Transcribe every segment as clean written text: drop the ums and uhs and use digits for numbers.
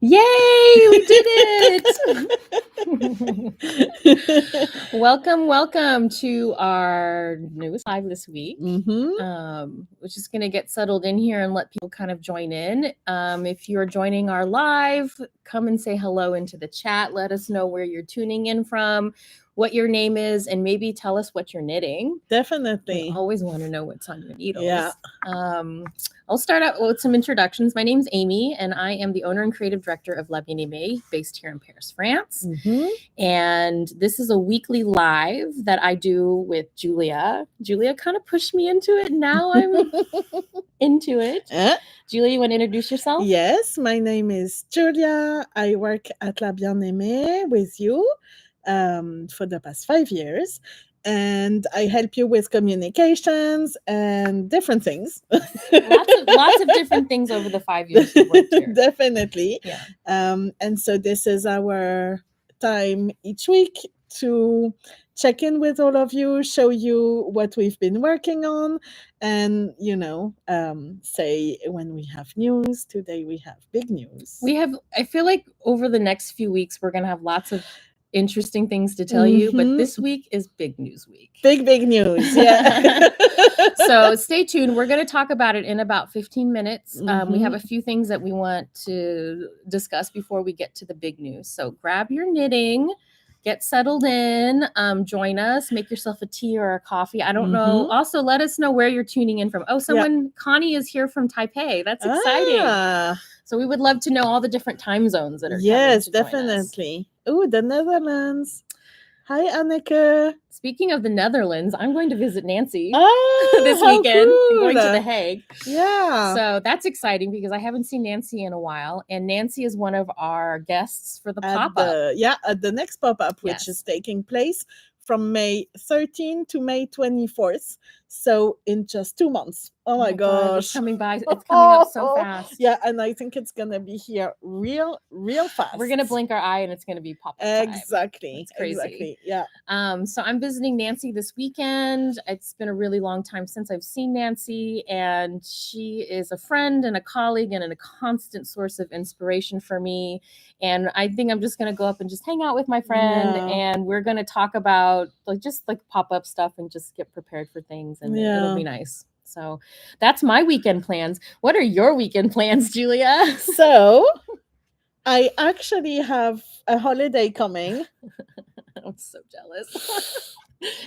Yay, we did it! Welcome to our newest live this week. We're just going to get settled in here and let people kind of join in. If you're joining our live, come and say hello into the chat. Let us know where you're tuning in from, what your name is, and maybe tell us what you're knitting. Definitely. I always want to know what's on your needles. Yeah. I'll start out with some introductions. My name's Amy, and I am the owner and creative director of Bien Aimée, based here in Paris, France. And this is a weekly live that I do with Julia. Julia kind of pushed me into it. Now I'm into it. Julia, you want to introduce yourself? Yes, my name is Julia. I work at La Bien Aimée with you for the past 5 years. And I help you with communications and different things. lots of different things over the 5 years you've worked here. Definitely. Yeah. And so this is our time each week to check in with all of you, show you what we've been working on, and, say when we have news. Today we have big news. I feel like over the next few weeks, we're going to have lots of interesting things to tell you, but this week is big news week. Big news. Yeah. So stay tuned. We're going to talk about it in about 15 minutes. We have a few things that we want to discuss before we get to the big news. So grab your knitting, get settled in, join us, make yourself a tea or a coffee. I don't know. Also, let us know where you're tuning in from. Oh, Connie is here from Taipei. That's exciting. So we would love to know all the different time zones that are Yes, definitely. Oh, the Netherlands. Hi, Anneke. Speaking of the Netherlands, I'm going to visit Nancy this weekend. Cool. I'm going to The Hague. Yeah. So that's exciting because I haven't seen Nancy in a while. And Nancy is one of our guests for the pop-up. At the next pop-up, which is taking place from May 13th to May 24th. So in just 2 months. Oh my gosh. It's coming up so fast. Yeah, and I think it's going to be here real fast. We're going to blink our eye and it's going to be pop-up time. Exactly. It's crazy. Exactly. Yeah. So I'm visiting Nancy this weekend. It's been a really long time since I've seen Nancy, and she is a friend and a colleague and a constant source of inspiration for me. And I think I'm just going to go up and just hang out with my friend, and we're going to talk about just pop-up stuff and just get prepared for things, and it'll be nice. So that's my weekend plans. What are your weekend plans, Julia? So I actually have a holiday coming. I'm so jealous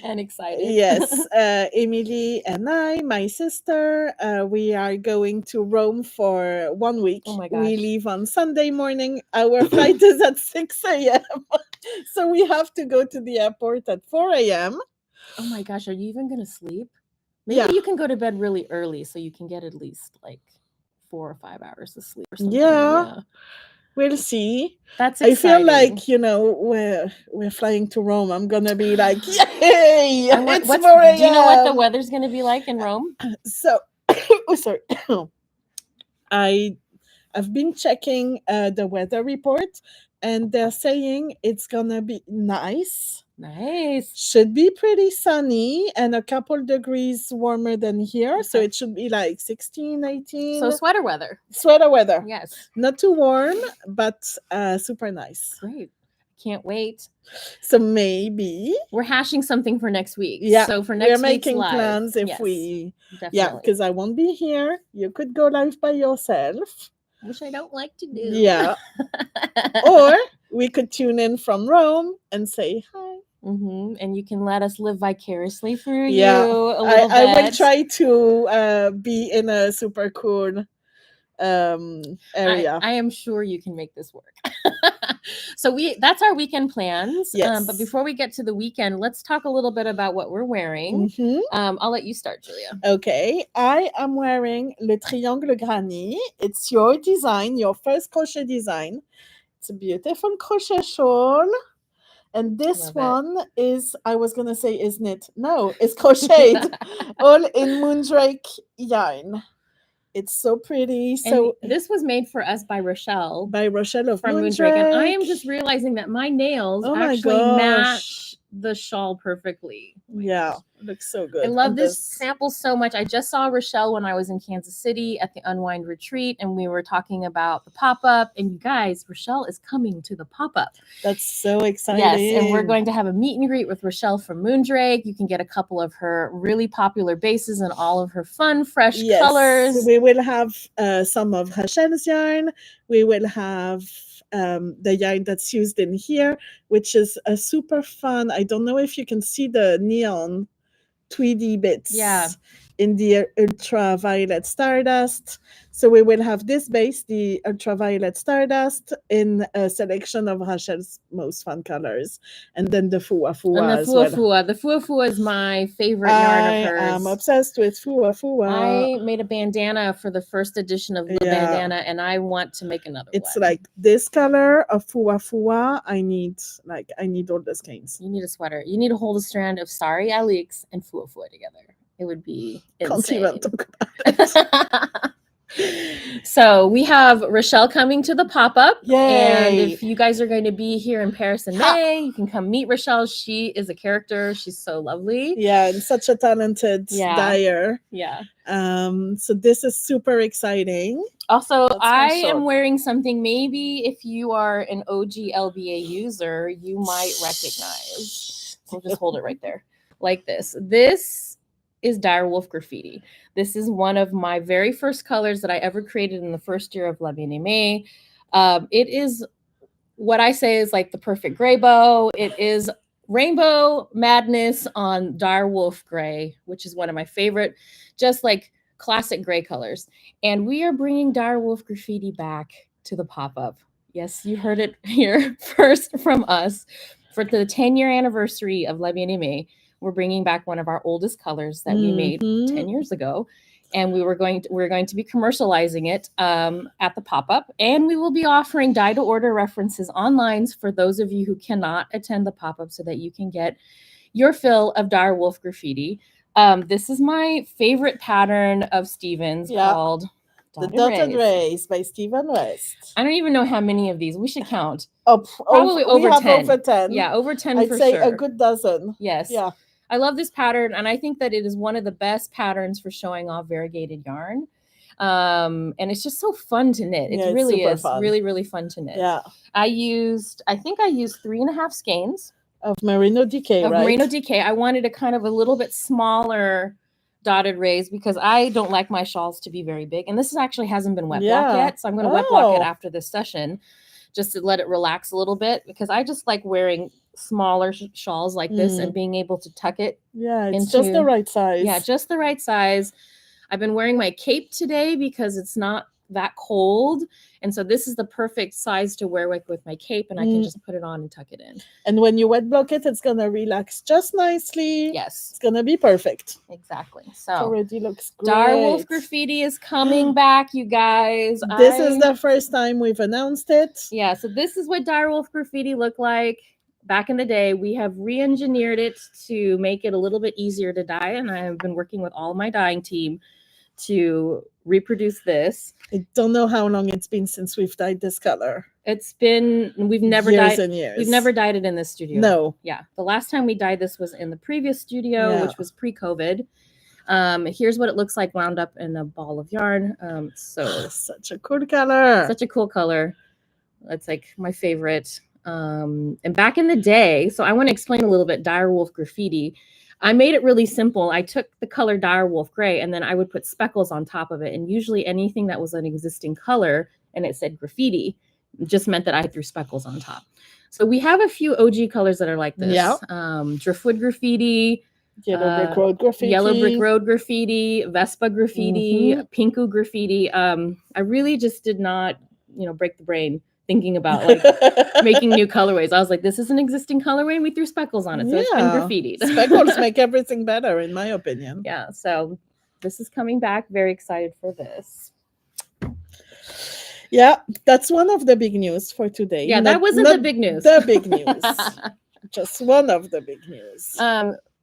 and excited. Yes. Emily and I, my sister, we are going to Rome for 1 week. Oh my gosh. We leave on Sunday morning. Our flight is at 6 a.m. So we have to go to the airport at 4 a.m. Oh my gosh. Are you even going to sleep? Maybe you can go to bed really early so you can get at least 4 or 5 hours of sleep or something. Yeah. We'll see. That's exciting. I feel like, we're flying to Rome. I'm going to be like, yay! It's 4 a.m. Do you know what the weather's going to be like in Rome? So, sorry. I've been checking the weather report, and they're saying it's going to be nice. Nice. Should be pretty sunny and a couple degrees warmer than here. Okay. So it should be 16, 18. So sweater weather. Sweater weather. Yes. Not too warm, but super nice. Great. Can't wait. So maybe we're hashing something for next week. Yeah. So for next week's we're making live, plans if we. Definitely. Yeah, because I won't be here. You could go live by yourself. Which I don't like to do. Yeah. Or we could tune in from Rome and say hi. And you can let us live vicariously through you a little bit. I will try to be in a super cool area. I am sure you can make this work. So that's our weekend plans. Yes. But before we get to the weekend, let's talk a little bit about what we're wearing. I'll let you start, Julia. Okay. I am wearing Le Triangle Granny. It's your design, your first crochet design. It's a beautiful crochet shawl. And this one is, I was going to say, is knit. No, it's crocheted. All in Moondrake yarn. It's so pretty. So this was made for us by Rochelle. By Rochelle of from Moondrake. And I am just realizing that my nails actually match the shawl perfectly. Yeah. Looks so good. I love And this sample so much. I just saw Rochelle when I was in Kansas City at the Unwind Retreat, and we were talking about the pop-up. And you guys, Rochelle is coming to the pop-up. That's so exciting. Yes, and we're going to have a meet and greet with Rochelle from Moondrake. You can get a couple of her really popular bases and all of her fun, fresh colors. We will have some of Rachel's yarn. We will have the yarn that's used in here, which is a super fun. I don't know if you can see the neon tweedy bits in the ultraviolet stardust. So we will have this base, the ultraviolet stardust, in a selection of Rachel's most fun colors, and then the Fua Fua. And the Fua Fua. The Fua Fua is my favorite yarn of hers. I'm obsessed with Fua Fua. I made a bandana for the first edition of the bandana, and I want to make another one. It's like this color of Fua Fua. I need all the skeins. You need a sweater. You need to hold a strand of Sari Helix and Fua Fua together. It would be insane. Can't even talk about it. So we have Rochelle coming to the pop-up. Yay. And if you guys are going to be here in Paris in May, you can come meet Rochelle. She is a character. She's so lovely. Yeah, and such a talented dyer. Yeah. So this is super exciting. Also, I am wearing something maybe if you are an OG LBA user, you might recognize. I'll just hold it right there like this. This is Direwolf Graffiti. This is one of my very first colors that I ever created in the first year of Bien Aimée. It is what I say is like the perfect gray bow. It is rainbow madness on Direwolf gray, which is one of my favorite, just like classic gray colors. And we are bringing Direwolf Graffiti back to the pop-up. Yes, you heard it here first from us. For the 10-year anniversary of Bien Aimée, we're bringing back one of our oldest colors that we made 10 years ago. And we're going to be commercializing it at the pop-up. And we will be offering dye-to-order references online for those of you who cannot attend the pop-up so that you can get your fill of Direwolf Graffiti. This is my favorite pattern of Stephen's called The Dotted Rays by Stephen West. I don't even know how many of these. We should count. Probably over 10. Over 10. Yeah, over 10 I'd for say sure. a good dozen. Yes. Yeah. I love this pattern, and I think that it is one of the best patterns for showing off variegated yarn. And it's just so fun to knit. It really is fun. Really fun to knit. Yeah. I think I used 3.5 skeins of Merino DK, right? Merino DK. I wanted a kind of a little bit smaller dotted rays because I don't like my shawls to be very big. And this actually hasn't been wet blocked yet, so I'm going to wet block it after this session just to let it relax a little bit because I just like wearing smaller shawls like this and being able to tuck it. Yeah, it's just the right size. Yeah, just the right size. I've been wearing my cape today because it's not that cold. And so this is the perfect size to wear with my cape, and I can just put it on and tuck it in. And when you wet block it, it's going to relax just nicely. Yes. It's going to be perfect. Exactly. So it already looks great. Direwolf Graffiti is coming back, you guys. This is the first time we've announced it. Yeah, so this is what Direwolf Graffiti looked like back in the day. We have re-engineered it to make it a little bit easier to dye, and I have been working with all my dyeing team to reproduce this. I don't know how long it's been since we've dyed this color. We've never years dyed and years. We've never dyed it in this studio. No. Yeah. The last time we dyed this was in the previous studio, which was pre-COVID. Here's what it looks like wound up in a ball of yarn. So such a cool color. Such a cool color. That's like my favorite. And back in the day, so I want to explain a little bit Direwolf Graffiti. I made it really simple. I took the color Direwolf Gray and then I would put speckles on top of it. And usually anything that was an existing color and it said graffiti just meant that I threw speckles on top. So we have a few OG colors that are like this. Yeah. Driftwood Graffiti. Yellow Brick Road Graffiti. Yellow Brick Road Graffiti. Vespa Graffiti. Pinku Graffiti. I really just did not, break the brain thinking about like making new colorways. I was like, this is an existing colorway and we threw speckles on it. So it's been graffitied. Speckles make everything better, in my opinion. Yeah. So this is coming back. Very excited for this. Yeah, that's one of the big news for today. Yeah, that wasn't the big news. The big news. Just one of the big news.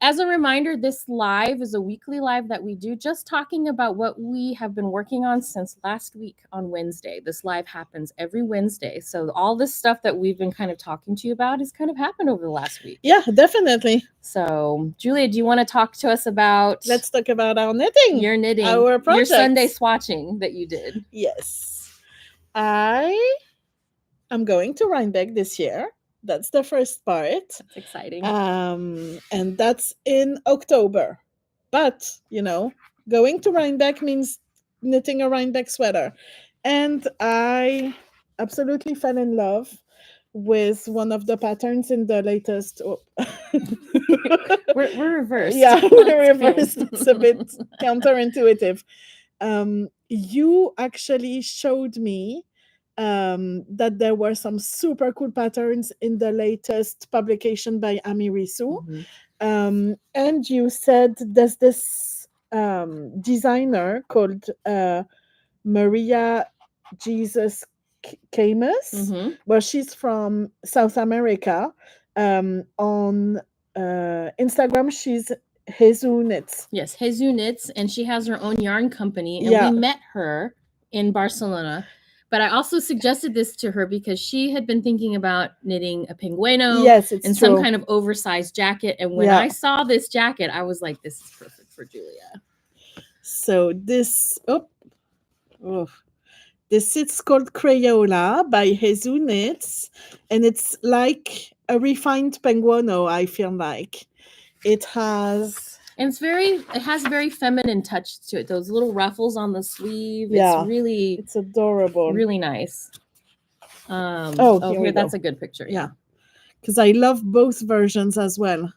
As a reminder, this live is a weekly live that we do just talking about what we have been working on since last week on Wednesday. This live happens every Wednesday. So all this stuff that we've been kind of talking to you about has kind of happened over the last week. Yeah, definitely. So, Julia, do you want to talk to us about... Let's talk about our knitting. Your knitting. Our projects. Your Sunday swatching that you did. Yes. I am going to Rhinebeck this year. That's the first part. That's exciting. And that's in October. But, going to Rhinebeck means knitting a Rhinebeck sweater. And I absolutely fell in love with one of the patterns in the latest... Oh. We're reversed. Yeah, we're reversed. It's a bit counterintuitive. You actually showed me that there were some super cool patterns in the latest publication by Amirisu. Mm-hmm. And you said there's this designer called Maria Jesus Camus, where she's from South America. On Instagram, she's Jesus Knits. Yes, Jesus Knits, and she has her own yarn company. And we met her in Barcelona. But I also suggested this to her because she had been thinking about knitting a pingueno and some kind of oversized jacket. And when I saw this jacket, I was like, this is perfect for Julia. So this, this is called Crayola by Jesus Knits. And it's like a refined pingueno, I feel like. It has... And it has a very feminine touch to it. Those little ruffles on the sleeve. Yeah, it's adorable. Really nice. Here that's a good picture. Yeah. Because I love both versions as well.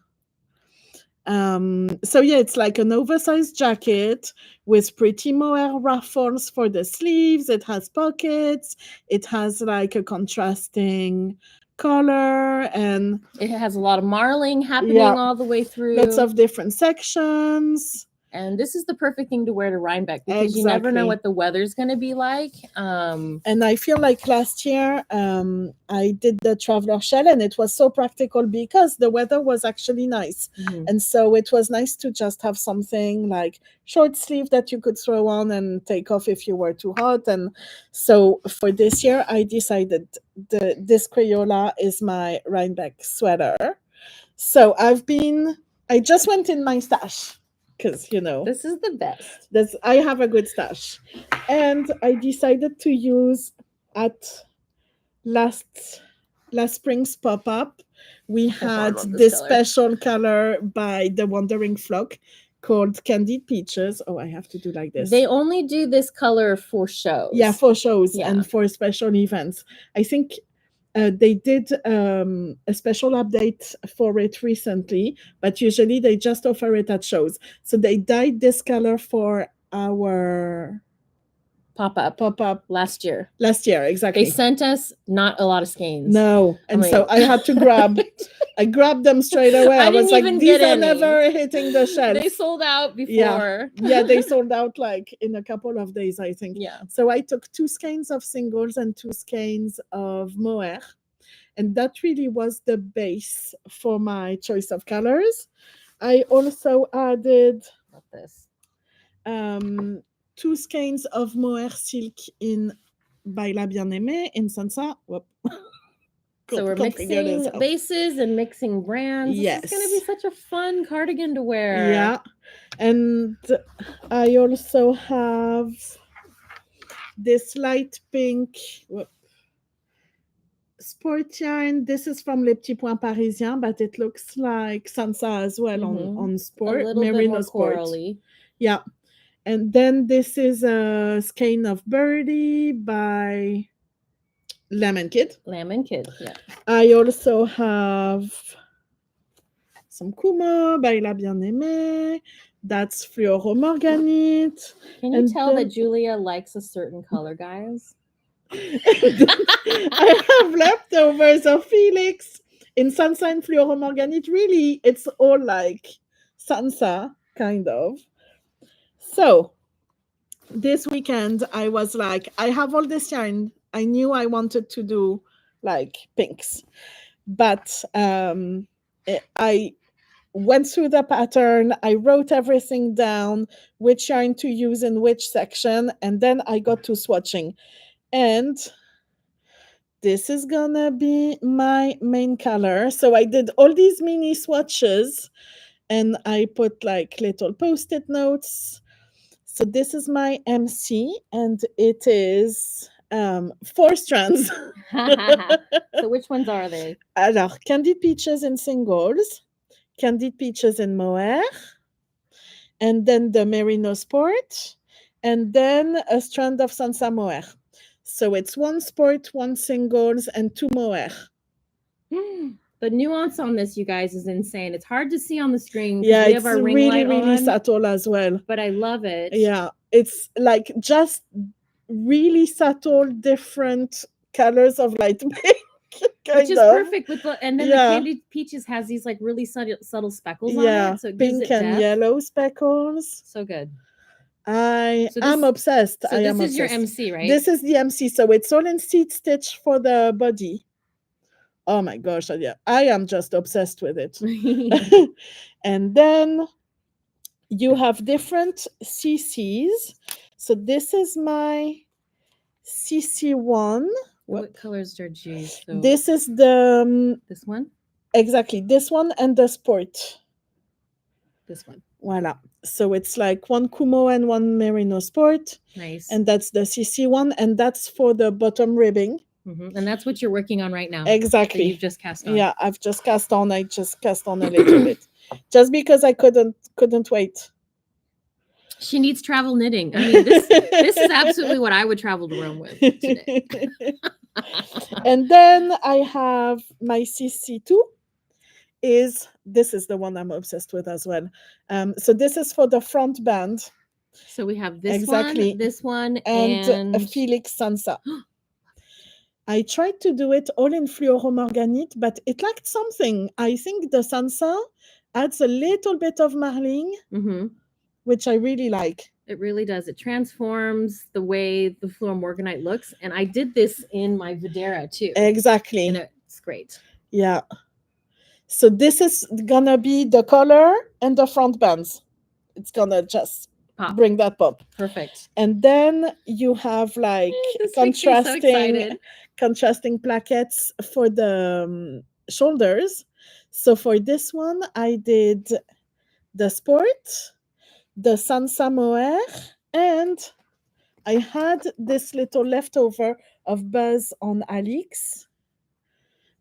It's like an oversized jacket with pretty mohair ruffles for the sleeves. It has pockets. It has like a contrasting color, and it has a lot of marling happening all the way through. Lots of different sections. And this is the perfect thing to wear to Rhinebeck because you never know what the weather's going to be like. And I feel like last year I did the Traveler Shell and it was so practical because the weather was actually nice. And so it was nice to just have something like short sleeve that you could throw on and take off if you were too hot. And so for this year, I decided this Crayola is my Rhinebeck sweater. So I just went in my stash. Because this is the best. I have a good stash, and I decided to use at last spring's pop-up. We had this special color by the Wandering Flock called Candied Peaches. Oh, I have to do like this. They only do this color for shows. Yeah, for shows and for special events. I think they did a special update for it recently, but usually they just offer it at shows. So they dyed this color for our pop-up last year. Exactly. They sent us not a lot of skeins. No, and so I had to I grabbed them straight away. I was like, these are never hitting the shelf. They sold out before. Yeah, they sold out like in a couple of days, I think. Yeah. So I took 2 skeins of singles and 2 skeins of mohair. And that really was the base for my choice of colors. I also added this 2 skeins of mohair silk by La Bien Aimée in Sansa. So we're mixing bases and mixing brands. Yes. It's going to be such a fun cardigan to wear. Yeah. And I also have this light pink sport yarn. This is from Les Petits Points Parisiens, but it looks like Sansa as well on sport. A little Merino bit more sport. corally. Yeah. And then this is a skein of Birdie by Lemon Kid. Yeah. I also have some Kumo by La Bien Aimée. That's Fluoromorganite. Can you tell that Julia likes a certain color, guys? I have leftovers of Felix in Sansa and Fluoromorganite. Really, it's all like Sansa, kind of. So this weekend, I was like, I have all this yarn. I knew I wanted to do like pinks, but I went through the pattern. I wrote everything down, which yarn to use in which section, and then I got to swatching. And this is gonna be my main color. So I did all these mini swatches, and I put like little post-it notes. So this is my MC, and it is 4 strands. So which ones are they? Alors, Candied Peaches in singles, Candied Peaches in mohair, and then the Merino Sport, and then a strand of Sansa mohair. So it's 1 sport, 1 singles, and 2 mohair. The nuance on this, you guys, is insane. It's hard to see on the screen. Yeah, we it's have our ring really, light really on, subtle as well. but I love it. Yeah, it's like just really subtle, different colors of light pink. Which is perfect with the, and then the Yeah. Candied Peaches has these like really subtle speckles on Yeah, it, so it gives pink it and depth. yellow speckles. So good. I So am this- obsessed. So I this am is your obsessed. MC, right? This is the MC, so it's all in seed stitch for the body. Oh my gosh, yeah, I am just obsessed with it. And then you have different CCs. So this is my CC1. What colors are G? So This is the this one, exactly this one and the sport. this one. Voila. So it's like 1 Kumo and 1 Merino Sport, Nice. and that's the CC1, and that's for the bottom ribbing. And that's what you're working on right now. That Exactly. you've just cast on. Yeah, I've just cast on. I just cast on a little bit, just because I couldn't wait. She needs travel knitting. I mean, this is absolutely what I would travel to Rome with today. And then I have my CC2. This is the one I'm obsessed with as well. So this is for the front band. So we have this Exactly. one, this one, and a Felix Sansa. I tried to do it all in fluoromorganite, but it lacked something. I think the Sansa adds a little bit of marling, which I really like. It really does. It transforms the way the fluoromorganite looks. And I did this in my Videira too. Exactly. And it's great. Yeah. So this is gonna be the color and the front bands. It's gonna just Pop. bring that pop. Perfect. And then you have like This makes me so excited. contrasting plaquettes for the shoulders. So for this one, I did the sport, the Sansa mohair, and I had this little leftover of Buzz on Helix,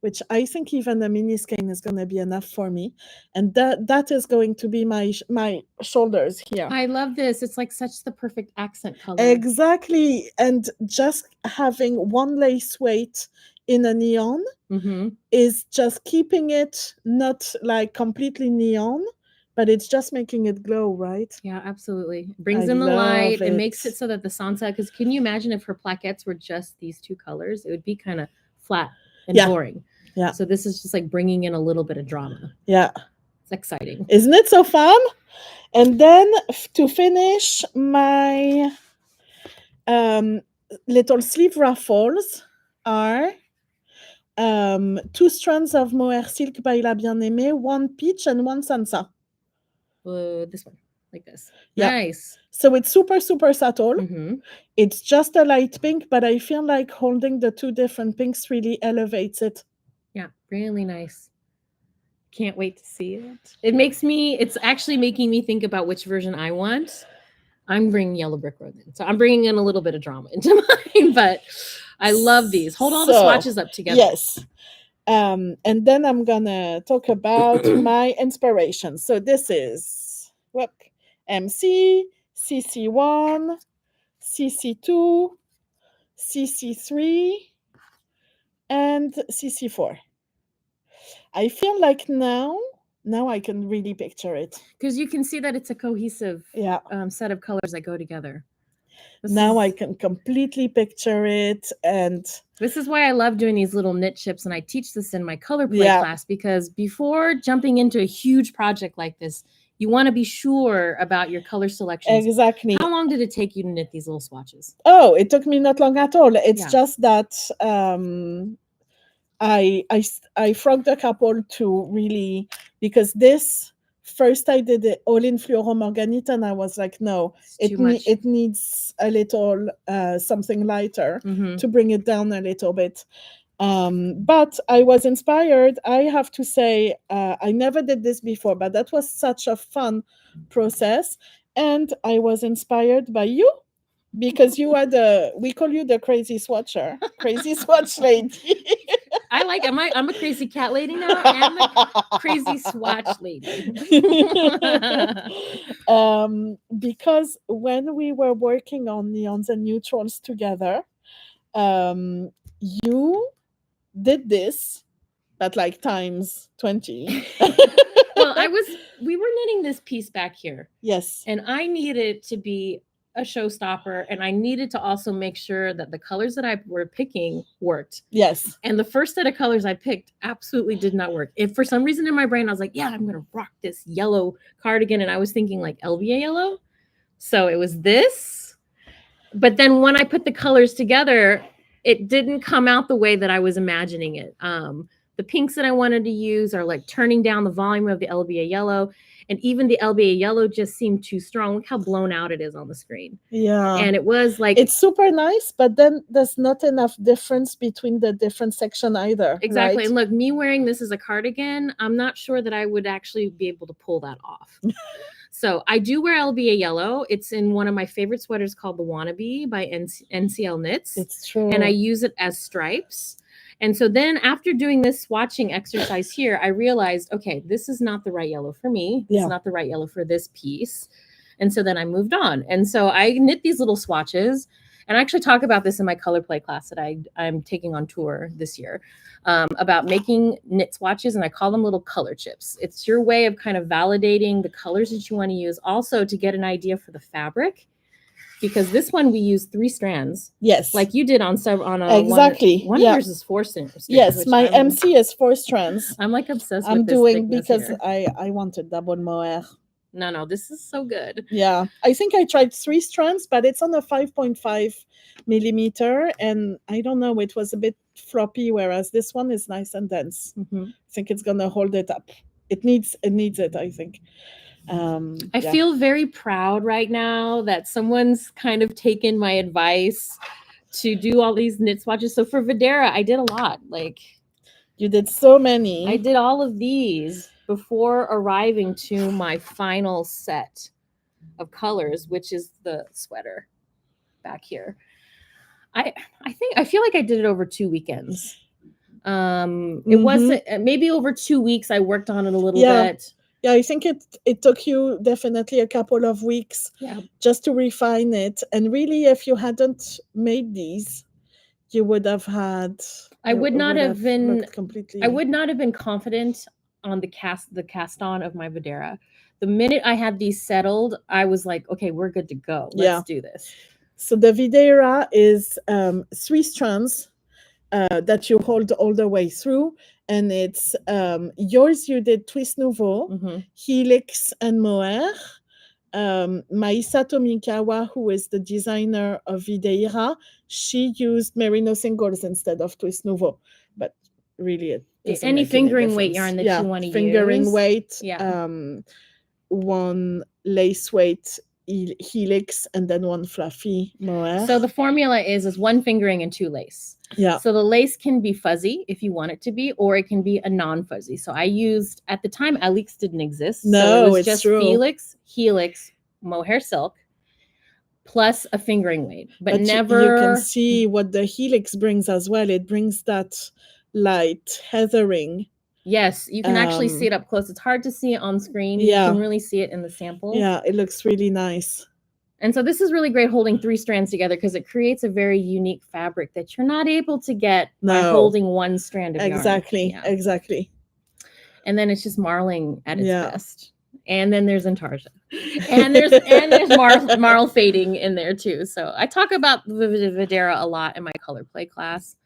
which I think even a mini skein is going to be enough for me. And that is going to be my shoulders here. I love this. It's like such the perfect accent color. Exactly. And just having 1 lace weight in a neon is just keeping it not like completely neon, but it's just making it glow, right? Yeah, absolutely. Brings in the light. It makes it so that the Sansa, because can you imagine if her plaquettes were just these 2 colors? It would be kind of flat and boring. Yeah. So this is just like bringing in a little bit of drama. Yeah. It's exciting. Isn't it so fun? And then to finish, my little sleeve ruffles are 2 strands of mohair silk by La Bien Aimée, 1 peach and 1 Sansa. This one, like this. Yeah. Nice. So it's super, super subtle. It's just a light pink, but I feel like holding the 2 different pinks really elevates it. Yeah, really nice. Can't wait to see it. It's actually making me think about which version I want. I'm bringing Yellow Brick Road in. So I'm bringing in a little bit of drama into mine, but I love these. Hold all the swatches up together. Yes. And then I'm going to talk about my inspiration. So this is MC, CC1, CC2, CC3, and CC4. I feel like now I can really picture it. Because you can see that it's a cohesive set of colors that go together. I can completely picture it. And this is why I love doing these little knit chips. And I teach this in my color play class, because before jumping into a huge project like this, you want to be sure about your color selections. Exactly. How long did it take you to knit these little swatches? Oh, it took me not long at all. It's just that I frogged a couple to really, because this First, I did it all in fluoro morganite, and I was like, no, It's too much. it needs a little something lighter Mhm. to bring it down a little bit. But I was inspired. I have to say, I never did this before, but that was such a fun process. And I was inspired by you because you are we call you the crazy swatcher, crazy swatch lady. I'm a crazy cat lady now and the crazy swatch lady. Because when we were working on neons and neutrals together, you did this, but like times 20. Well, we were knitting this piece back here, Yes. and I needed to be a showstopper, and I needed to also make sure that the colors that I were picking worked. Yes. And the first set of colors I picked absolutely did not work. If for some reason in my brain I was like, yeah, I'm gonna rock this yellow cardigan, and I was thinking like LVA yellow. So it was this. But then when I put the colors together, it didn't come out the way that I was imagining it. The pinks that I wanted to use are like turning down the volume of the LBA yellow. And even the LBA yellow just seemed too strong. Look how blown out it is on the screen. Yeah. And it was like... It's super nice, but then there's not enough difference between the different section either. Exactly. Right? And look, me wearing this as a cardigan, I'm not sure that I would actually be able to pull that off. So I do wear LBA yellow. It's in one of my favorite sweaters called the Wannabe by NCL Knits. It's true. And I use it as stripes. And so then after doing this swatching exercise here, I realized, okay, this is not the right yellow for me. This is not the right yellow for this piece. And so then I moved on. And so I knit these little swatches. And I actually talk about this in my color play class that I'm taking on tour this year, about making knit swatches. And I call them little color chips. It's your way of kind of validating the colors that you want to use. Also to get an idea for the fabric. Because this one we use 3 strands. Yes. Like you did on exactly. One of yours is 4 strands. Yes, my MC is 4 strands. I'm like obsessed I'm with this doing because here. I wanted double mohair. No, this is so good. Yeah. I think I tried 3 strands, but it's on a 5.5 millimeter. And I don't know, it was a bit floppy, whereas this one is nice and dense. Mm-hmm. I think it's gonna hold it up. It needs it, I think. I feel very proud right now that someone's kind of taken my advice to do all these knit swatches. So for Videira, I did a lot. Like you did so many. I did all of these before arriving to my final set of colors, which is the sweater back here. I feel like I did it over 2 weekends. It wasn't maybe over 2 weeks. I worked on it a little bit. Yeah, I think it took you definitely a couple of weeks just to refine it. And really, if you hadn't made these, you would have had... I would not have been confident on the cast on of my Videira. The minute I had these settled, I was like, okay, we're good to go. Let's do this. So the Videira is 3 strands that you hold all the way through. And it's yours, you did Twist Nouveau, Helix and Mohair. Maysa Tomikawa, who is the designer of Videira, she used Merino singles instead of Twist Nouveau. But really, any fingering weight yarn that you want to use. Fingering weight, one lace weight Helix, and then one fluffy mohair. So the formula is 1 fingering and 2 lace. Yeah. So the lace can be fuzzy if you want it to be, or it can be a non-fuzzy. So I used, at the time, Helix didn't exist. No, so it was it's just true. Helix, mohair silk, plus a fingering weight. But never... You can see what the Helix brings as well. It brings that light heathering. Yes, you can actually see it up close. It's hard to see it on screen. Yeah. You can really see it in the sample. Yeah, it looks really nice. And so this is really great holding 3 strands together because it creates a very unique fabric that you're not able to get by holding 1 strand of yarn. Exactly. And then it's just marling at its best. And then there's intarsia. And there's marl fading in there too. So I talk about the Videira a lot in my color play class.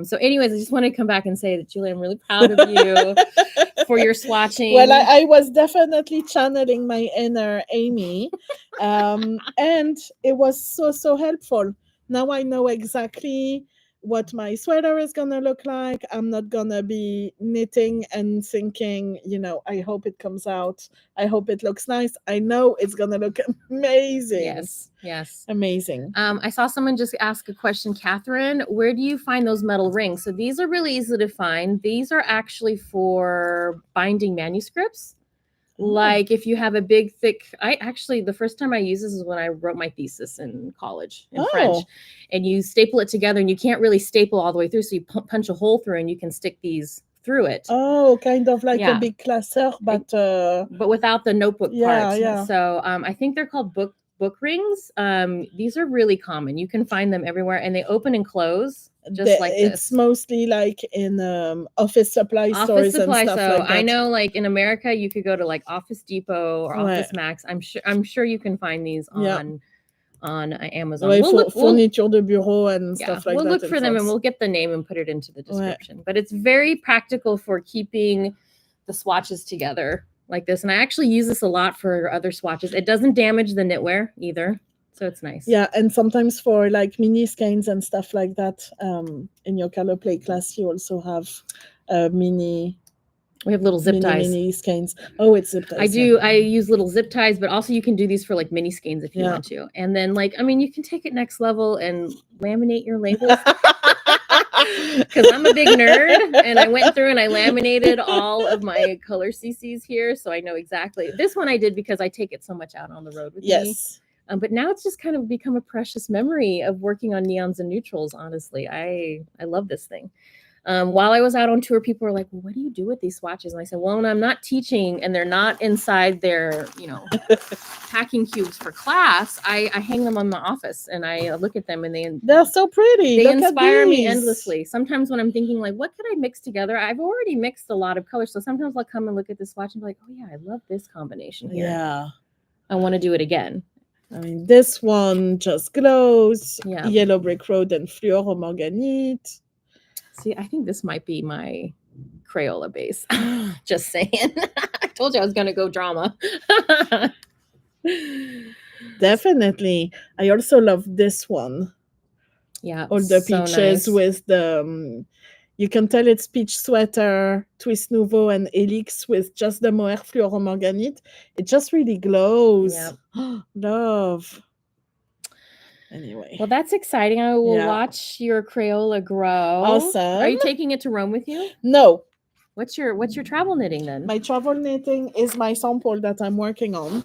So anyways, I just want to come back and say that, Julia, I'm really proud of you for your swatching. Well, I was definitely channeling my inner Aimée. And it was so helpful. Now I know exactly what my sweater is gonna look like. I'm not gonna be knitting and thinking, I hope it comes out. I hope it looks nice. I know it's gonna look amazing. Yes. Amazing. I saw someone just ask a question, Catherine. Where do you find those metal rings? So these are really easy to find. These are actually for binding manuscripts. Like if you have a big, thick, the first time I used this is when I wrote my thesis in college in French, and you staple it together and you can't really staple all the way through. So you punch a hole through and you can stick these through it. Oh, kind of like a big classeur, but without the notebook part. Yeah. So I think they're called book rings. These are really common. You can find them everywhere and they open and close. Just like this. It's mostly like in office supply stores and stuff so like that. I know, like in America, you could go to like Office Depot or Office Max. I'm sure you can find these on Amazon. Fourniture de bureau and stuff like that. We'll look for them and we'll get the name and put it into the description. But it's very practical for keeping the swatches together like this. And I actually use this a lot for other swatches. It doesn't damage the knitwear either. So it's nice. Yeah, and sometimes for like mini skeins and stuff like that, in your color play class, you also have mini. We have little zip ties. Mini skeins. Oh, it's zip ties. I use little zip ties, but also you can do these for like mini skeins if you want to. And then you can take it next level and laminate your labels. Because I'm a big nerd and I went through and I laminated all of my color CCs here. So I know exactly. This one I did because I take it so much out on the road with me. But now it's just kind of become a precious memory of working on neons and neutrals, honestly. I love this thing. While I was out on tour, people were like, well, what do you do with these swatches? And I said, well, when I'm not teaching and they're not inside their, packing cubes for class, I hang them on my office and I look at them and they're so pretty. They inspire me endlessly. Sometimes when I'm thinking like, what could I mix together? I've already mixed a lot of colors. So sometimes I'll come and look at the swatch and be like, oh yeah, I love this combination here. Yeah. I want to do it again. I mean, this one just glows. Yeah. Yellow Brick Road and Fluoromorganite. See, I think this might be my Crayola base. Just saying. I told you I was going to go drama. Definitely. I also love this one. Yeah. All the peaches with the... you can tell it's peach sweater, Twist Nouveau, and Helix with just the Mohair Fluoromorganite. It just really glows. Yeah. Love. Anyway. Well, that's exciting. I will watch your Crayola grow. Awesome. Are you taking it to Rome with you? No. What's your travel knitting then? My travel knitting is my sample that I'm working on.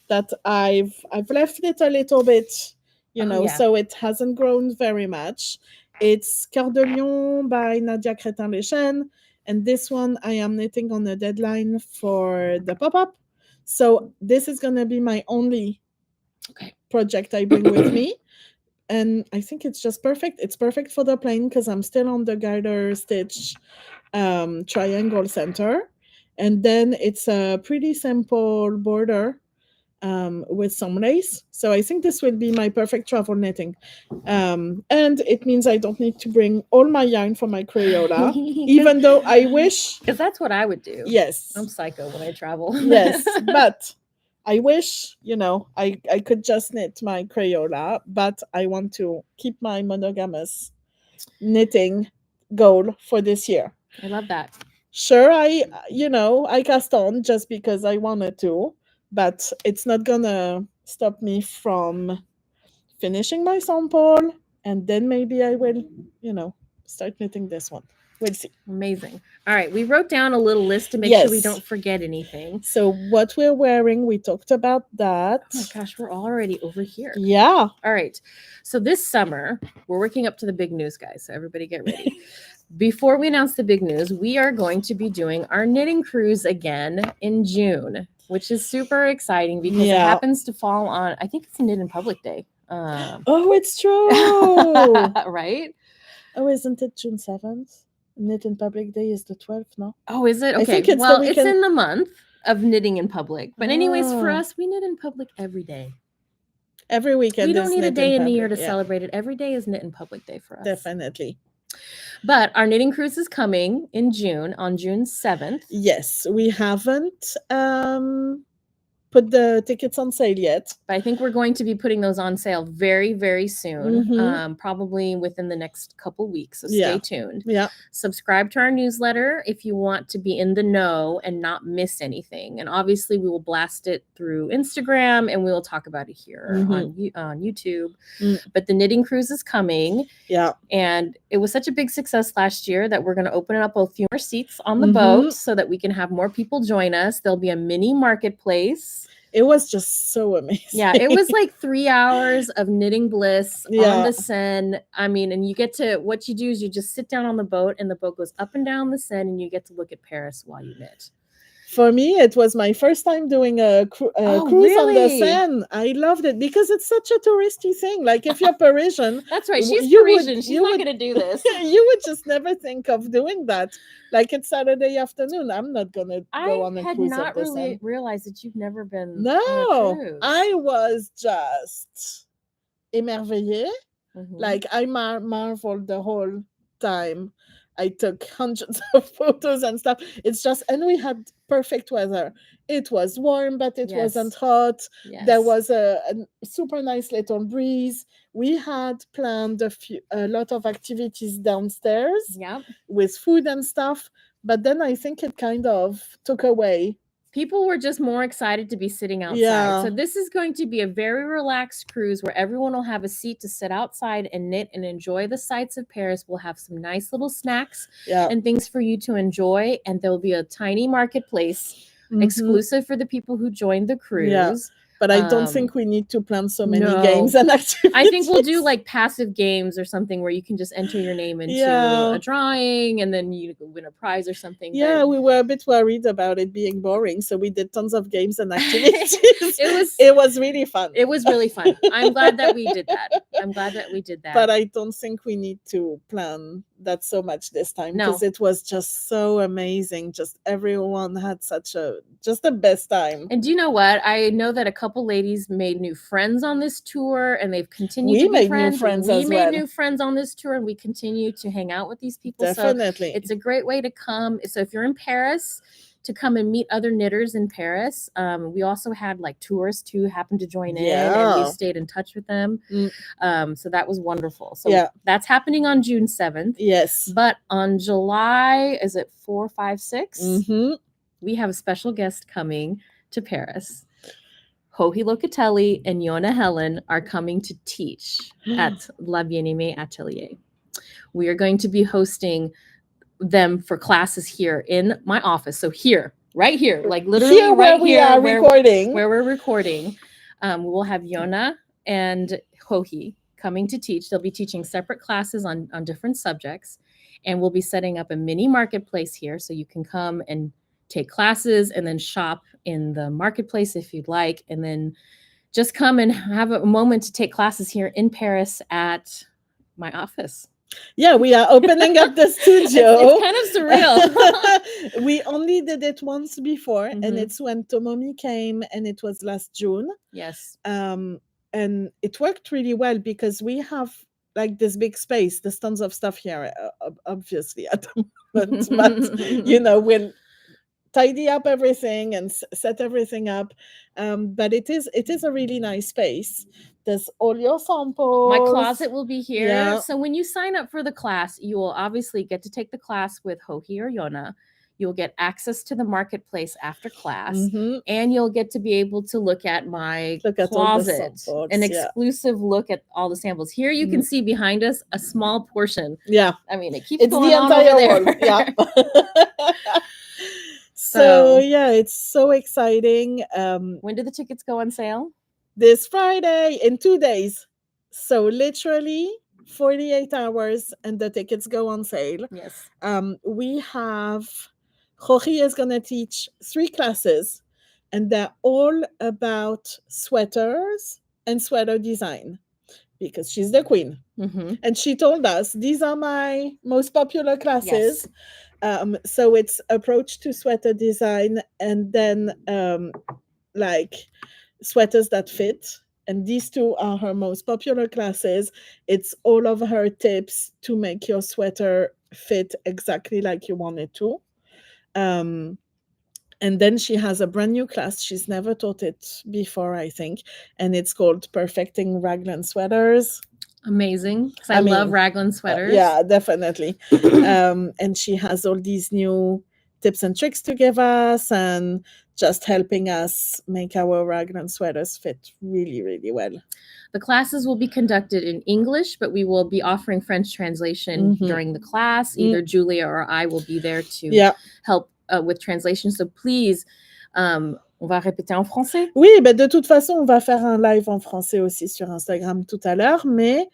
That I've left it a little bit, so it hasn't grown very much. It's Coeur de Lion by Nadia Crétin-Léchenne. And this one I am knitting on a deadline for the pop-up. So this is going to be my only project I bring with me. And I think it's just perfect. It's perfect for the plain because I'm still on the garter stitch triangle center. And then it's a pretty simple border with some lace. So I think this will be my perfect travel knitting. And it means I don't need to bring all my yarn for my Crayola, even though I wish. Because that's what I would do. Yes. I'm psycho when I travel. Yes, but I wish, I could just knit my Crayola, but I want to keep my monogamous knitting goal for this year. I love that. Sure, I cast on just because I wanted to, but it's not gonna stop me from finishing my sample, and then maybe I will, start knitting this one. We'll see. Amazing. All right, we wrote down a little list to make sure we don't forget anything. So what we're wearing, we talked about that. Oh my gosh, we're already over here. Yeah. All right. So this summer, we're working up to the big news, guys. So everybody get ready. Before we announce the big news, we are going to be doing our knitting cruise again in June, which is super exciting because it happens to fall on, I think it's Knit in Public Day. Oh, it's true. Right? Oh, isn't it June 7th? Knit in Public Day is the 12th, no? Oh, is it? Okay. I think it's it's in the month of knitting in public. But anyways, for us, we knit in public every day. Every weekend. We don't need a day in the year to celebrate it. Every day is Knit in Public Day for us. Definitely. But our knitting cruise is coming in June, on June 7th. Yes, we haven't put the tickets on sale yet. But I think we're going to be putting those on sale very, very soon, Mhm. probably within the next couple weeks. So Yeah. stay tuned. Yeah. Subscribe to our newsletter if you want to be in the know and not miss anything. And obviously, we will blast it through Instagram and we will talk about it here on YouTube. But the knitting cruise is coming. Yeah. And it was such a big success last year that we're going to open up a few more seats on the boat so that we can have more people join us. There'll be a mini marketplace. It was just so amazing. Yeah, it was like 3 hours of knitting bliss on the Seine. I mean, and you get to, what you do is you just sit down on the boat and the boat goes up and down the Seine and you get to look at Paris while you knit. For me, it was my first time doing a cruise on the Seine. I loved it because it's such a touristy thing. Like if you're Parisian, that's right. She's Parisian. She's not going to do this. You would just never think of doing that. Like it's Saturday afternoon. I'm not going to go on a cruise. I had not really realized that you've never been. No, on a cruise. I was just émerveillée. Like I marveled the whole time. I took hundreds of photos and stuff. It's just, and we had perfect weather. It was warm, but it wasn't hot. There was a super nice little breeze. We had planned a lot of activities downstairs with food and stuff. But then I think it kind of took away. People were just more excited to be sitting outside. Yeah. So this is going to be a very relaxed cruise where everyone will have a seat to sit outside and knit and enjoy the sights of Paris. We'll have some nice little snacks and things for you to enjoy. And there'll be a tiny marketplace exclusive for the people who joined the cruise. Yeah. But I don't think we need to plan so many games and activities. I think we'll do like passive games or something where you can just enter your name into a drawing and then you win a prize or something. Yeah, but we were a bit worried about it being boring, so we did tons of games and activities. It was really fun. It was really fun. I'm glad that we did that. But I don't think we need to plan that so much this time because it was just so amazing. Just everyone had just the best time. And do you know what? I know that a couple ladies made new friends on this tour and they've continued to be friends. We made new friends on this tour and we continue to hang out with these people. Definitely. So it's a great way to come. So if you're in Paris, to come and meet other knitters in Paris. We also had like tourists who happened to join in and we stayed in touch with them. So that was wonderful. So that's happening on June 7th. Yes. But on July, is it 4, 5, 6? We have a special guest coming to Paris. Joji Locatelli and Jonna Helin are coming to teach at La Bien Aimée Atelier. We are going to be hosting them for classes here in my office. So here, right here, like literally here right where we are recording. Where we're recording. We'll have Jonna and Joji coming to teach. They'll be teaching separate classes on different subjects. And we'll be setting up a mini marketplace here so you can come and take classes and then shop in the marketplace if you'd like. And then just come and have a moment to take classes here in Paris at my office. Yeah, we are opening up the studio. It's kind of surreal. We only did it once before, and it's when Tomomi came, and it was last June. Yes. And it worked really well because we have like this big space. There's tons of stuff here, obviously, at the moment. But, we'll tidy up everything and set everything up. But it is a really nice space. There's all your samples. My closet will be here. Yeah. So when you sign up for the class, you will obviously get to take the class with Joji or Jonna. You'll get access to the marketplace after class, and you'll get to be able to look at my closet, an exclusive look at all the samples. Here you can see behind us a small portion. Yeah. I mean, it keeps going on over there. Wall. Yeah. So yeah, it's so exciting. When do the tickets go on sale? This Friday, in 2 days. So literally 48 hours and the tickets go on sale. Yes. We have, Joji is going to teach 3 classes and they're all about sweaters and sweater design because she's the queen. And she told us, these are my most popular classes. Yes. So it's approach to sweater design and then like sweaters that fit, and these 2 are her most popular classes. It's all of her tips to make your sweater fit exactly like you want it to. And And then she has a brand new class. She's never taught it before, I think. And it's called Perfecting Raglan Sweaters. Amazing. Because I love raglan sweaters. Yeah, definitely. And she has all these new tips and tricks to give us and just helping us make our raglan sweaters fit really, really well. The classes will be conducted in English, but we will be offering French translation during the class. Either Julia or I will be there to help with translation. So please, on va répéter en français? Oui, ben de toute façon, on va faire un live en français aussi sur Instagram tout à l'heure, mais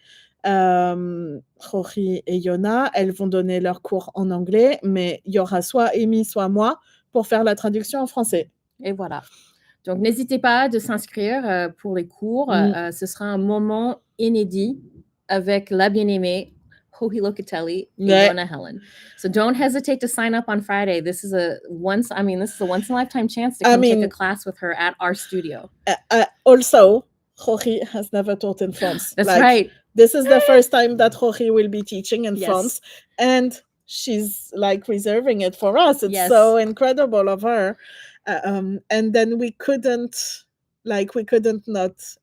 Joji et Jonna, elles vont donner leurs cours en anglais, mais il y aura soit Amy, soit moi pour faire la traduction en français. Et voilà. Donc, n'hésitez pas de s'inscrire pour les cours. Ce sera un moment inédit avec la Bien Aimée, Joji Locatelli, et Jonna Helin. So don't hesitate to sign up on Friday. This is a once in a lifetime chance to come take a class with her at our studio. Also, Joji has never taught in France. That's right. This is the first time that Joji will be teaching in France, and she's like reserving it for us. It's so incredible of her. And then we couldn't not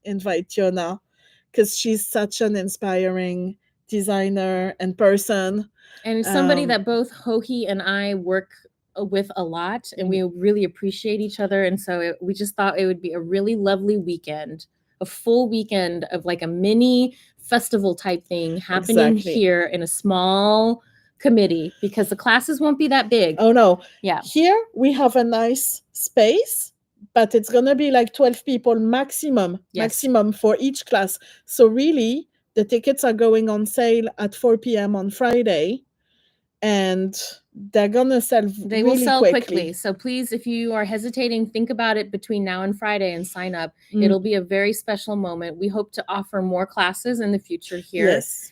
invite Jonna because she's such an inspiring designer and person. And somebody that both Joji and I work with a lot, and we really appreciate each other. And so we just thought it would be a really lovely weekend, a full weekend of like a mini festival type thing happening here in a small committee, because the classes won't be that big. Oh no. Yeah. Here we have a nice space, but it's going to be like 12 people maximum for each class. So really, the tickets are going on sale at 4 p.m. on Friday, and they're going to sell They will sell quickly. So please, if you are hesitating, think about it between now and Friday and sign up. It'll be a very special moment. We hope to offer more classes in the future here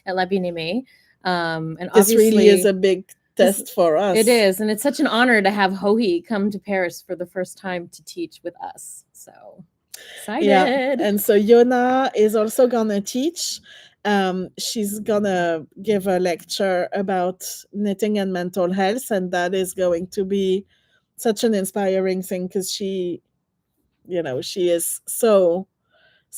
at La Bien Aimée. And this really is a big test for us. It is, and it's such an honor to have Joji come to Paris for the first time to teach with us. So excited. Yeah. And so Jonna is also gonna teach. She's gonna give a lecture about knitting and mental health, and that is going to be such an inspiring thing because she is so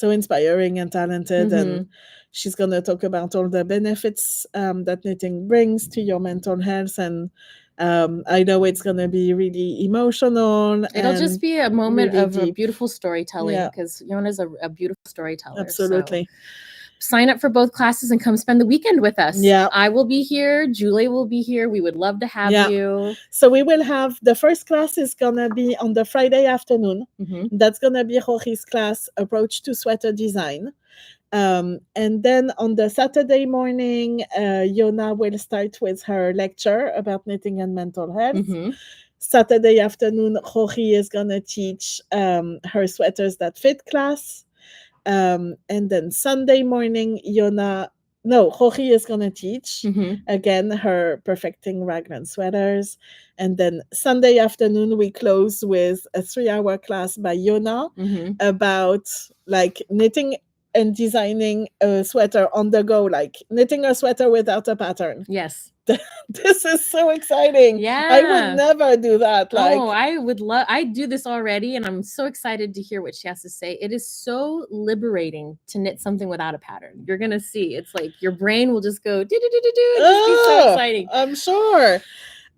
inspiring and talented, and she's going to talk about all the benefits that knitting brings to your mental health. And I know it's going to be really emotional. It'll just be a moment really of a beautiful storytelling, because Jonna's a beautiful storyteller. Absolutely. So sign up for both classes and come spend the weekend with us. Yeah. I will be here. Julia will be here. We would love to have you. So we will have, the first class is going to be on the Friday afternoon. That's going to be Joji's class, Approach to Sweater Design. And then on the Saturday morning, Jonna will start with her lecture about knitting and mental health. Saturday afternoon, Joji is going to teach her Sweaters That Fit class. And then Sunday morning, Joji is going to teach again her Perfecting Raglan Sweaters. And then Sunday afternoon, we close with a 3-hour class by Jonna about like knitting and designing a sweater on the go, like knitting a sweater without a pattern. Yes. This is so exciting. Yeah. I would never do that. I do this already, and I'm so excited to hear what she has to say. It is so liberating to knit something without a pattern. You're going to see. It's like your brain will just go do-do-do-do-do. It's just be so exciting. I'm sure.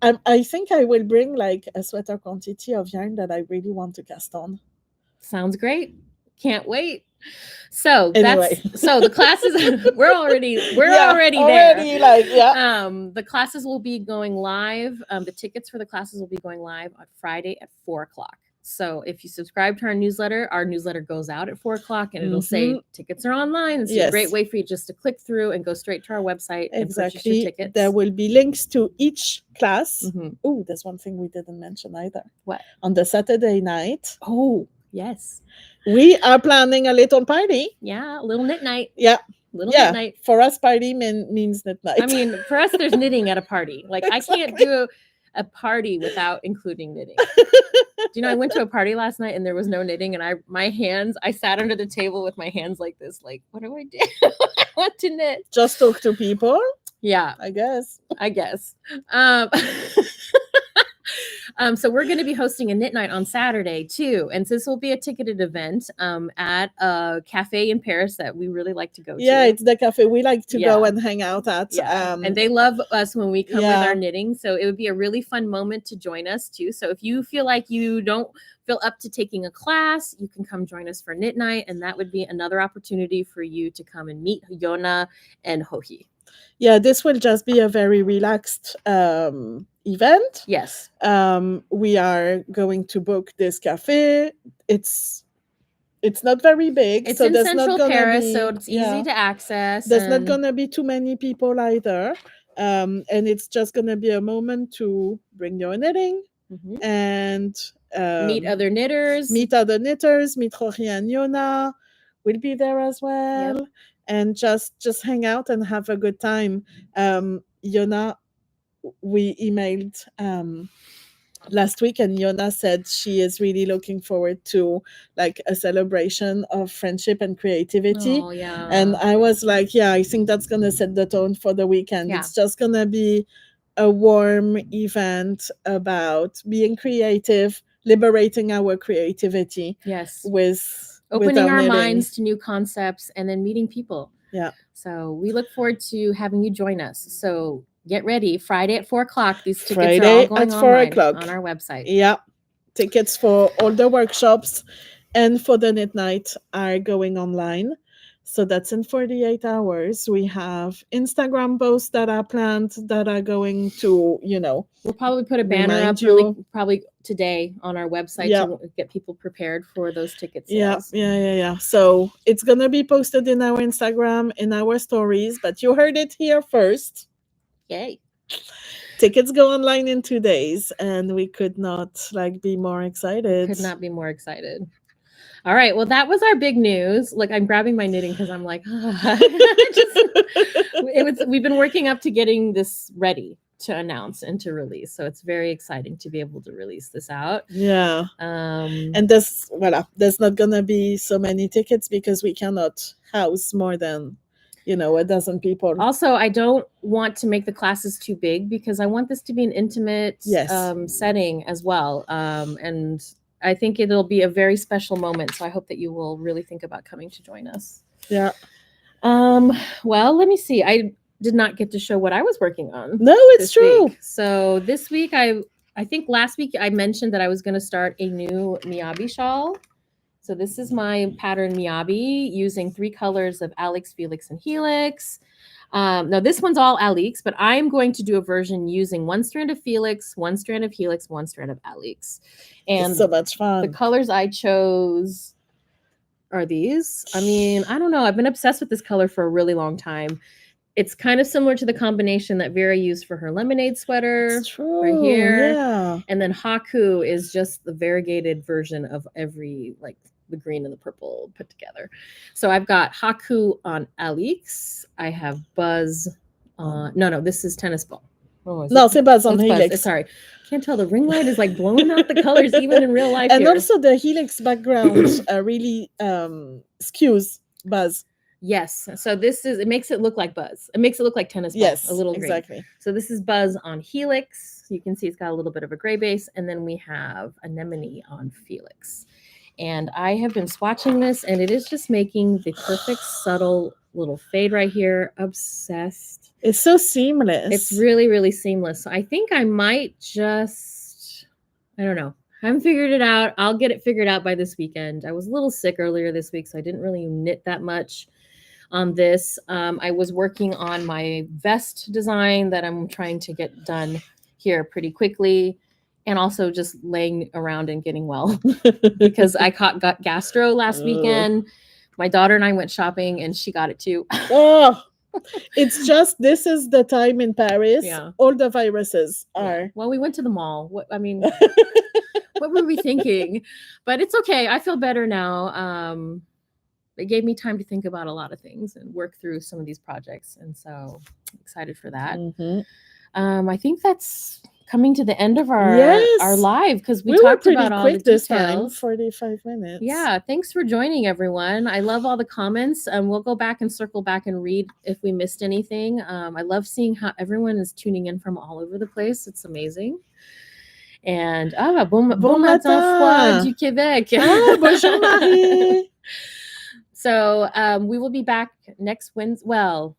I think I will bring like a sweater quantity of yarn that I really want to cast on. Sounds great. Can't wait. So anyway. The classes we're already there. The classes will be going live. The tickets for the classes will be going live on Friday at 4:00. So if you subscribe to our newsletter goes out at 4:00, and it'll say tickets are online. It's a great way for you just to click through and go straight to our website and purchase your tickets. There will be links to each class. Oh, there's one thing we didn't mention either. What? On the Saturday night. Oh, yes. We are planning a little party. Yeah, a little knit night. Yeah. Knit night. For us, party means knit night. I mean, for us, there's knitting at a party. Like, exactly. I can't do a party without including knitting. Do you know, I went to a party last night and there was no knitting, and I sat under the table with my hands like this, like, what do I do? I want to knit. Just talk to people? Yeah. I guess. So we're going to be hosting a knit night on Saturday too, and so this will be a ticketed event at a cafe in Paris that we really like to go to. Yeah, it's the cafe we like to go and hang out at. Yeah, and they love us when we come with yeah. our knitting, so it would be a really fun moment to join us too. So if you feel like you don't feel up to taking a class, you can come join us for knit night, and that would be another opportunity for you to come and meet Jonna and Joji. Yeah, this will just be a very relaxed event. Yes. We are going to book this cafe. It's not very big. It's so in central Paris, so it's easy to access. There's not going to be too many people either. And it's just going to be a moment to bring your knitting and meet other knitters. Meet Joji and Jonna. We'll be there as well. Yep. And just hang out and have a good time. Jonna, we emailed last week, and Jonna said she is really looking forward to like a celebration of friendship and creativity. Oh, yeah. And I was like, yeah, I think that's gonna set the tone for the weekend. Yeah. It's just gonna be a warm event about being creative, liberating our creativity. Yes. With opening our minds to new concepts and then meeting people. Yeah. So we look forward to having you join us. So get ready. Friday at 4:00. These tickets are all going at 4 o'clock on our website. Yeah. Tickets for all the workshops and for the knit night are going online. So that's in 48 hours. We have Instagram posts that are planned that are going to, we'll probably put a banner up probably today on our website to get people prepared for those ticket sales. Yeah. So it's going to be posted in our Instagram, in our stories, but you heard it here first. Yay. Tickets go online in 2 days, and we could not be more excited. Could not be more excited. All right. Well, that was our big news. Like, I'm grabbing my knitting because I'm like, we've been working up to getting this ready to announce and to release. So it's very exciting to be able to release this out. Yeah. And there's not going to be so many tickets because we cannot house more than, a dozen people. Also, I don't want to make the classes too big because I want this to be an intimate setting as well. And I think it'll be a very special moment. So I hope that you will really think about coming to join us. Yeah. Well, let me see. I did not get to show what I was working on. No, it's true. Week. So this week, I think last week I mentioned that I was going to start a new Miyabi shawl. So this is my pattern Miyabi using 3 colors of Helix, Felix, and Helix. Now this one's all Helix, but I'm going to do a version using 1 strand of Felix, 1 strand of Helix, 1 strand of Helix. And it's so much fun. The colors I chose are these. I mean, I don't know. I've been obsessed with this color for a really long time. It's kind of similar to the combination that Vera used for her lemonade sweater. It's true. Right here. Yeah. And then Haku is just the variegated version of every, the green and the purple put together. So I've got Haku on Helix. I have Buzz on... No, this is tennis ball. Oh, c'est Buzz on Helix. Sorry. Can't tell. The ring light is blowing out the colors even in real life. And also the Helix background really skews Buzz. Yes. So it makes it look like Buzz. It makes it look like tennis ball. Yes, a little green. Exactly. So this is Buzz on Helix. You can see it's got a little bit of a gray base. And then we have Anemone on Felix. And I have been swatching this, and it is just making the perfect subtle little fade right here. Obsessed. It's so seamless. It's really, really seamless. So I think I might I don't know. I haven't figured it out. I'll get it figured out by this weekend. I was a little sick earlier this week, so I didn't really knit that much on this. I was working on my vest design that I'm trying to get done here pretty quickly. And also just laying around and getting well because I got gastro last weekend. My daughter and I went shopping and she got it too. It's just, this is the time in Paris. Yeah. All the viruses are. Yeah. Well, we went to the mall. What were we thinking? But it's okay. I feel better now. It gave me time to think about a lot of things and work through some of these projects. And so I'm excited for that. I think that's coming to the end of our live because we talked about all the details. This time, 45 minutes. Yeah, thanks for joining, everyone. I love all the comments, and we'll go back and circle back and read if we missed anything. I love seeing how everyone is tuning in from all over the place. It's amazing. And bon Bon matin froid matin. du Québec. Ah, bonjour Marie. So we will be back next Wednesday. Well,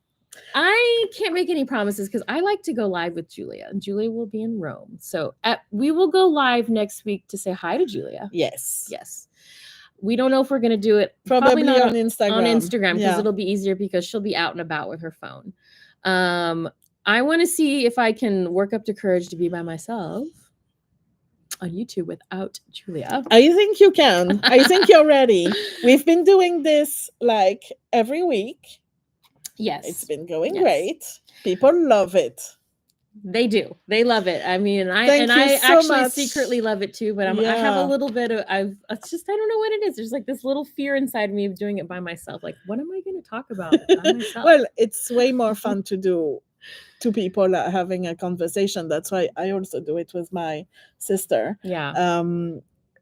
I can't make any promises because I like to go live with Julia, and Julia will be in Rome. So we will go live next week to say hi to Julia. Yes. Yes. We don't know if we're going to do it Probably not on Instagram. On Instagram because Yeah. it'll be easier because she'll be out and about with her phone. I want to see if I can work up to courage to be by myself on YouTube without Julia. I think you can. I think you're ready. We've been doing this like every week. Yes. It's been going great. People love it. They do. They love it. I mean, I so actually much. secretly love it too, but I have a little bit of it's just I don't know what it is. There's like this little fear inside me of doing it by myself. Like, what am I going to talk about by myself? Well, it's way more fun to do two people having a conversation. That's why I also do it with my sister. Yeah.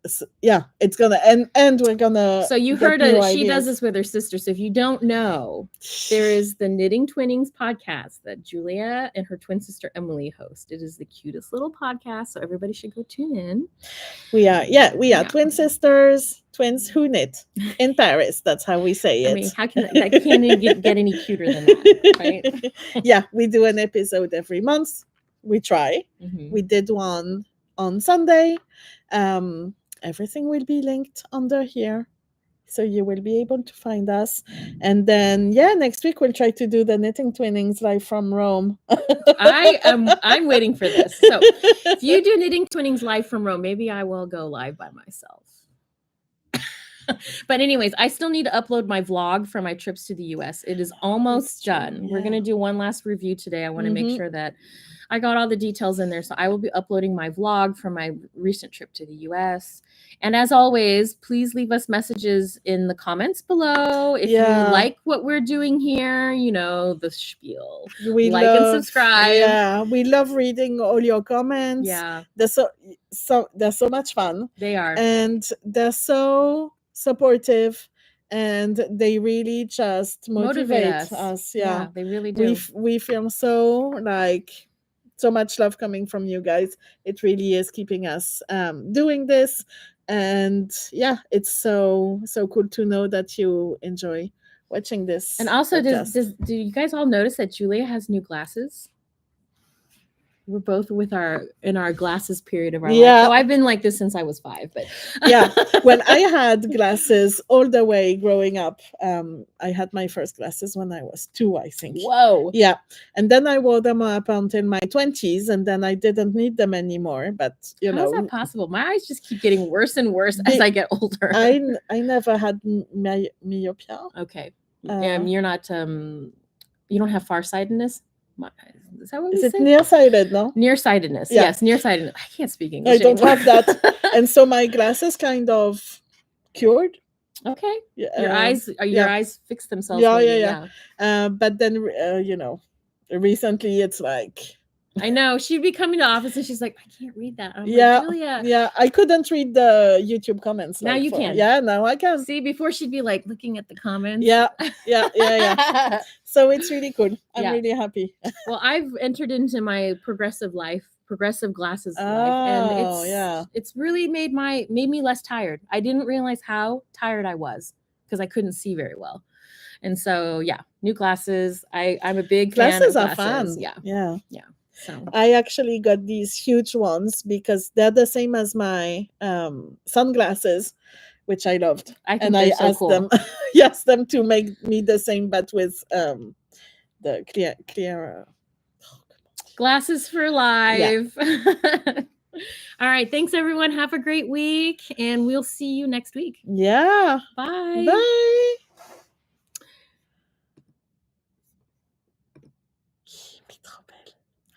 So, yeah, it's gonna and we're gonna. So you heard she does this with her sister. So if you don't know, there is the Knitting Twinnings podcast that Julia and her twin sister Emily host. It is the cutest little podcast, so everybody should go tune in. We are twin sisters, twins who knit in Paris. That's how we say it. I mean, how can that can't get any cuter than that, right? Yeah, we do an episode every month. We try. Mm-hmm. We did one on Sunday. Everything will be linked under here, so you will be able to find us. And then next week we'll try to do the Knitting Twinnings live from Rome. I'm waiting for this. So if you do Knitting Twinnings live from Rome, maybe I will go live by myself. But anyways, I still need to upload my vlog for my trips to the US. It is almost done. We're going to do one last review today. I want to make sure that I got all the details in there. So I will be uploading my vlog from my recent trip to the US. And as always, please leave us messages in the comments below. If you like what we're doing here, you know, the spiel. We like and subscribe. Yeah, we love reading all your comments. Yeah. They're so much fun. They are. And they're so supportive. And they really just motivate us. Yeah, they really do. We feel so much love coming from you guys. It really is keeping us doing this. And it's so cool to know that you enjoy watching this. And also, do you guys all notice that Julia has new glasses? We're both in our glasses period of our life. So I've been like this since I was 5, but when I had glasses all the way growing up, I had my first glasses when I was 2, I think. Whoa. Yeah. And then I wore them up until my 20s, and then I didn't need them anymore. But how is that possible? My eyes just keep getting worse and worse as I get older. I never had myopia. Okay. You're not you don't have farsightedness? Is that what we say? Is it nearsighted, no? Nearsightedness. Yeah. Yes, nearsightedness. I can't speak English. I don't have that. And so my glasses kind of cured. Okay. Your eyes fix themselves. Yeah. But then, recently it's like... I know. She'd be coming to the office and she's like, I can't read that. I'm like, Julia. Yeah. I couldn't read the YouTube comments. Now you can. Yeah, now I can. See, before she'd be like looking at the comments. Yeah. So it's really cool. I'm really happy. Well, I've entered into my progressive glasses life. And it's really made me less tired. I didn't realize how tired I was because I couldn't see very well. And so, new glasses. I'm a big fan of glasses. Glasses are fun. Yeah. So I actually got these huge ones because they're the same as my sunglasses, which I loved. I think they're so cool. asked them to make me the same, but with the clear. Glasses for life. Yeah. All right. Thanks, everyone. Have a great week, and we'll see you next week. Yeah. Bye. Bye.